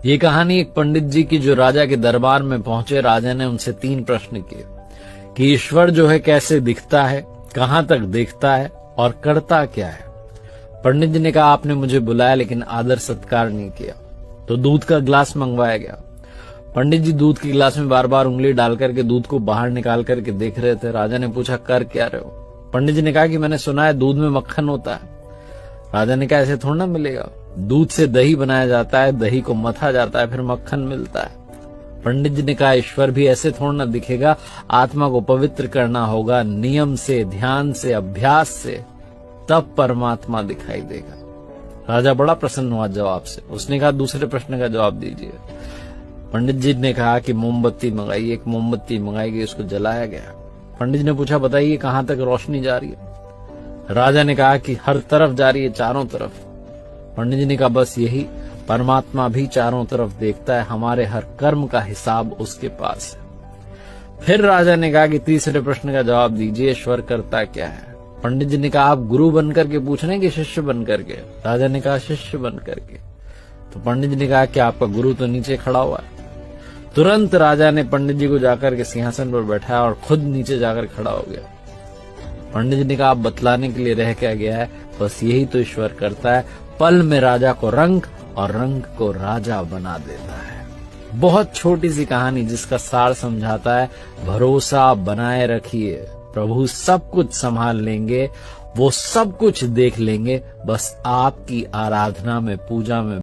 ये कहानी एक पंडित जी की जो राजा के दरबार में पहुंचे। राजा ने उनसे 3 प्रश्न किए कि ईश्वर जो है कैसे दिखता है, कहां तक देखता है और करता क्या है। पंडित जी ने कहा आपने मुझे बुलाया लेकिन आदर सत्कार नहीं किया। तो दूध का गिलास मंगवाया गया। पंडित जी दूध के गिलास में बार बार उंगली डाल करके दूध को बाहर निकाल करके देख रहे थे। राजा ने पूछा कर क्या रहे हो। पंडित जी ने कहा कि मैंने सुना है दूध में मक्खन होता है। राजा ने कहा ऐसे थोड़ा ना मिलेगा, दूध से दही बनाया जाता है, दही को मथा जाता है, फिर मक्खन मिलता है। पंडित जी ने कहा ईश्वर भी ऐसे थोड़ा ना दिखेगा, आत्मा को पवित्र करना होगा नियम से, ध्यान से, अभ्यास से, तब परमात्मा दिखाई देगा। राजा बड़ा प्रसन्न हुआ जवाब से। उसने कहा दूसरे प्रश्न का जवाब दीजिए। पंडित जी ने कहा कि मोमबत्ती मंगाई। एक मोमबत्ती मंगाई गई, उसको जलाया गया। पंडित जी ने पूछा बताइए कहां तक रोशनी जा रही है। राजा ने कहा कि हर तरफ जा रही है, चारों तरफ। पंडित जी ने कहा बस यही, परमात्मा भी चारों तरफ देखता है, हमारे हर कर्म का हिसाब उसके पास है। फिर राजा ने कहा कि तीसरे प्रश्न का जवाब दीजिए, ईश्वर करता क्या है। पंडित जी ने कहा आप गुरु बन करके पूछ रहे हैं कि शिष्य बन करके। राजा ने कहा शिष्य बन करके। तो पंडित जी ने कहा कि आपका गुरु तो नीचे खड़ा हुआ है। तुरंत राजा ने पंडित जी को जाकर के सिंहासन पर बैठाया और खुद नीचे जाकर खड़ा हो गया। पंडित जी ने कहा आप बतलाने के लिए रह क्या गया है, बस यही तो ईश्वर करता है, पल में राजा को रंग और रंग को राजा बना देता है। बहुत छोटी सी कहानी जिसका सार समझाता है भरोसा बनाए रखिए, प्रभु सब कुछ संभाल लेंगे, वो सब कुछ देख लेंगे, बस आपकी आराधना में, पूजा में